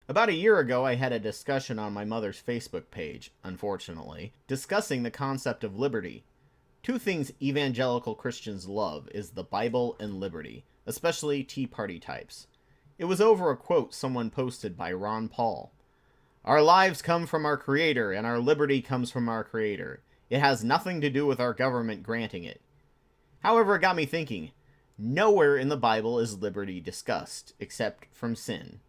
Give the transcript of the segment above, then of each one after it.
About a year ago, I had a discussion on my mother's Facebook page, unfortunately, discussing the concept of liberty. Two things evangelical Christians love is the Bible and liberty, especially Tea Party types. It was over a quote someone posted by Ron Paul. "Our lives come from our Creator, and our liberty comes from our Creator. It has nothing to do with our government granting it." However, it got me thinking, nowhere in the Bible is liberty discussed, except from sin.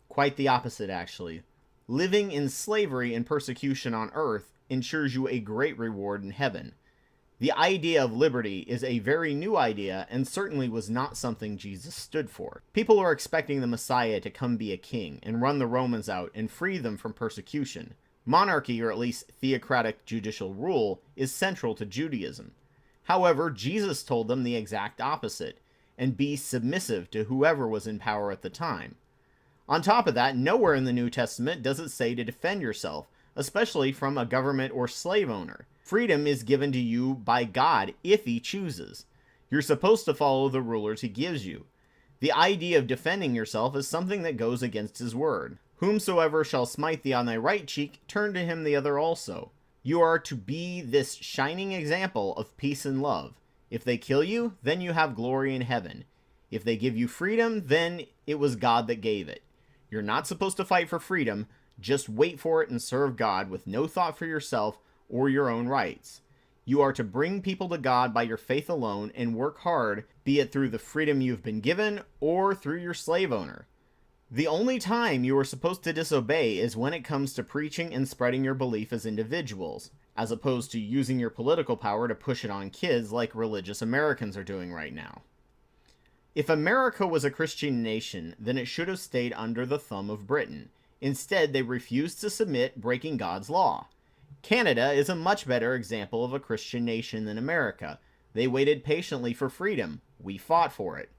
Quite the opposite, actually. Living in slavery and persecution on earth ensures you a great reward in heaven. The idea of liberty is a very new idea and certainly was not something Jesus stood for. People are expecting the Messiah to come be a king and run the Romans out and free them from persecution. Monarchy, or at least theocratic judicial rule, is central to Judaism. However, Jesus told them the exact opposite, and be submissive to whoever was in power at the time. On top of that, nowhere in the New Testament does it say to defend yourself, especially from a government or slave owner. Freedom is given to you by God if He chooses. You're supposed to follow the rulers He gives you. The idea of defending yourself is something that goes against His word. "Whomsoever shall smite thee on thy right cheek, turn to him the other also." You are to be this shining example of peace and love. If they kill you, then you have glory in heaven. If they give you freedom, then it was God that gave it. You're not supposed to fight for freedom, just wait for it and serve God with no thought for yourself or your own rights. You are to bring people to God by your faith alone and work hard, be it through the freedom you've been given or through your slave owner. The only time you are supposed to disobey is when it comes to preaching and spreading your belief as individuals, as opposed to using your political power to push it on kids like religious Americans are doing right now. If America was a Christian nation, then it should have stayed under the thumb of Britain. Instead, they refused to submit, breaking God's law. Canada is a much better example of a Christian nation than America. They waited patiently for freedom. We fought for it.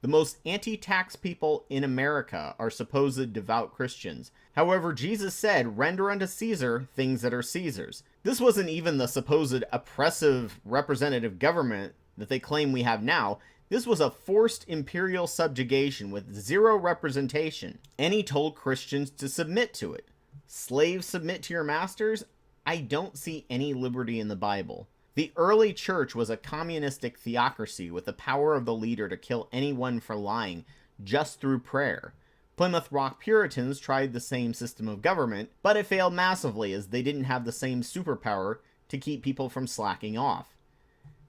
The most anti-tax people in America are supposed devout Christians. However, Jesus said, "Render unto Caesar things that are Caesar's." This wasn't even the supposed oppressive representative government that they claim we have now. This was a forced imperial subjugation with zero representation, and He told Christians to submit to it. Slaves submit to your masters? I don't see any liberty in the Bible. The early church was a communistic theocracy with the power of the leader to kill anyone for lying just through prayer. Plymouth Rock Puritans tried the same system of government, but it failed massively as they didn't have the same superpower to keep people from slacking off.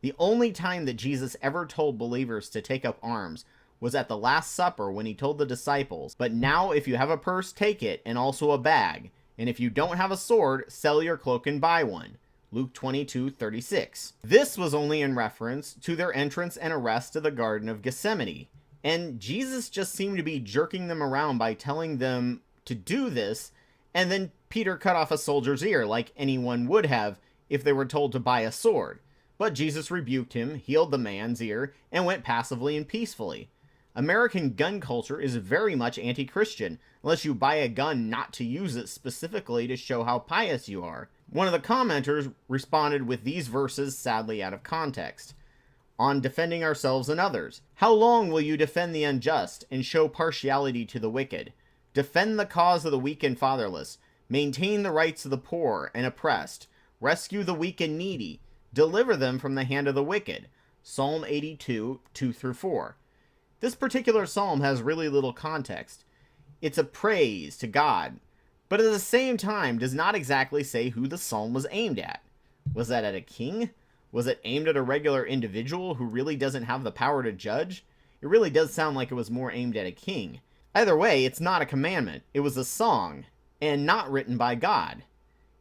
The only time that Jesus ever told believers to take up arms was at the Last Supper when He told the disciples, "But now if you have a purse, take it, and also a bag. And if you don't have a sword, sell your cloak and buy one." Luke 22:36. This was only in reference to their entrance and arrest to the Garden of Gethsemane. And Jesus just seemed to be jerking them around by telling them to do this, and then Peter cut off a soldier's ear like anyone would have if they were told to buy a sword. But Jesus rebuked him, healed the man's ear, and went passively and peacefully. American gun culture is very much anti-Christian, unless you buy a gun not to use it specifically to show how pious you are. One of the commenters responded with these verses sadly out of context. On defending ourselves and others. "How long will you defend the unjust and show partiality to the wicked? Defend the cause of the weak and fatherless. Maintain the rights of the poor and oppressed. Rescue the weak and needy. Deliver them from the hand of the wicked." Psalm 82, 2-4. This particular psalm has really little context. It's a praise to God, but at the same time does not exactly say who the psalm was aimed at. Was that at a king? Was it aimed at a regular individual who really doesn't have the power to judge? It really does sound like it was more aimed at a king. Either way, it's not a commandment. It was a song, and not written by God.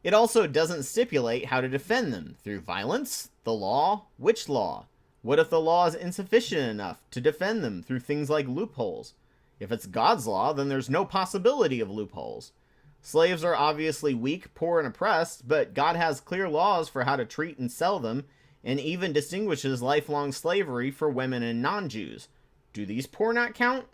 It also doesn't stipulate how to defend them. Through violence? The law? Which law? What if the law is insufficient enough to defend them through things like loopholes? If it's God's law, then there's no possibility of loopholes. Slaves are obviously weak, poor, and oppressed, but God has clear laws for how to treat and sell them, and even distinguishes lifelong slavery for women and non-Jews. Do these poor not count?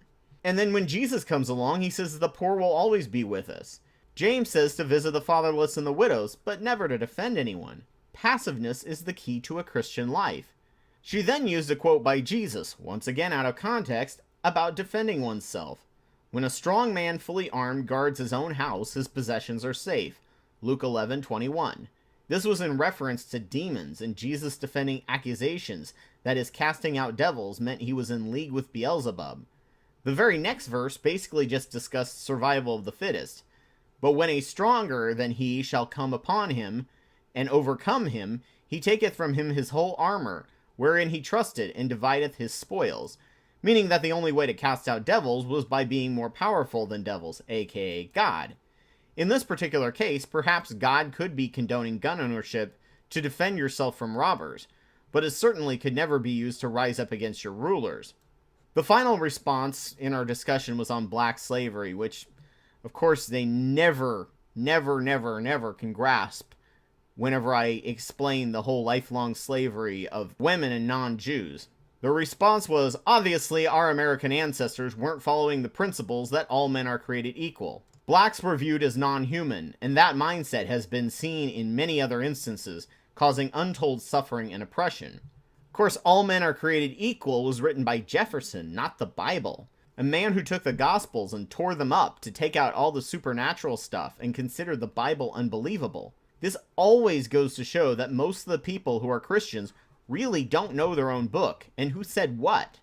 And then when Jesus comes along, He says the poor will always be with us. James says to visit the fatherless and the widows, but never to defend anyone. Passiveness is the key to a Christian life. She then used a quote by Jesus, once again out of context, about defending oneself. When a strong man fully armed guards his own house, his possessions are safe. Luke 11:21. This was in reference to demons and Jesus defending accusations that his casting out devils meant he was in league with Beelzebub. The very next verse basically just discussed survival of the fittest. But when a stronger than he shall come upon him and overcome him, he taketh from him his whole armor, wherein he trusted, and divideth his spoils. Meaning that the only way to cast out devils was by being more powerful than devils, aka God. In this particular case, perhaps God could be condoning gun ownership to defend yourself from robbers, but it certainly could never be used to rise up against your rulers. The final response in our discussion was on black slavery, which, of course, they never can grasp whenever I explain the whole lifelong slavery of women and non-Jews. The response was, obviously, our American ancestors weren't following the principles that all men are created equal. Blacks were viewed as non-human, and that mindset has been seen in many other instances, causing untold suffering and oppression. Of course, all men are created equal was written by Jefferson, not the Bible. A man who took the Gospels and tore them up to take out all the supernatural stuff and considered the Bible unbelievable. This always goes to show that most of the people who are Christians really don't know their own book, and who said what.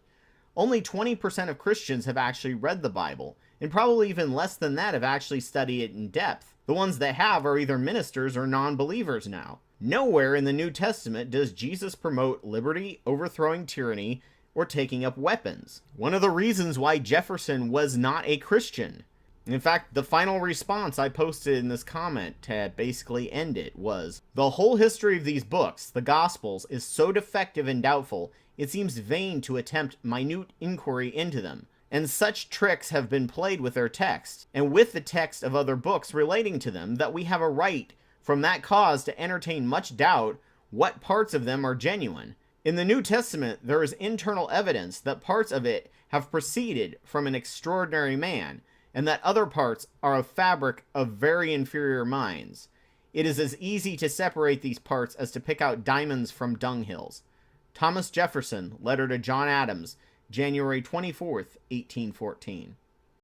Only 20% of Christians have actually read the Bible, and probably even less than that have actually studied it in depth. The ones that have are either ministers or non-believers now. Nowhere in the New Testament does Jesus promote liberty, overthrowing tyranny, or taking up weapons. One of the reasons why Jefferson was not a Christian. In fact, the final response I posted in this comment to basically end it was, the whole history of these books, the Gospels, is so defective and doubtful, it seems vain to attempt minute inquiry into them. And such tricks have been played with their text, and with the text of other books relating to them, that we have a right, from that cause, to entertain much doubt what parts of them are genuine. In the New Testament, there is internal evidence that parts of it have proceeded from an extraordinary man, and that other parts are a fabric of very inferior minds. It is as easy to separate these parts as to pick out diamonds from dunghills. Thomas Jefferson, letter to John Adams, January 24th, 1814.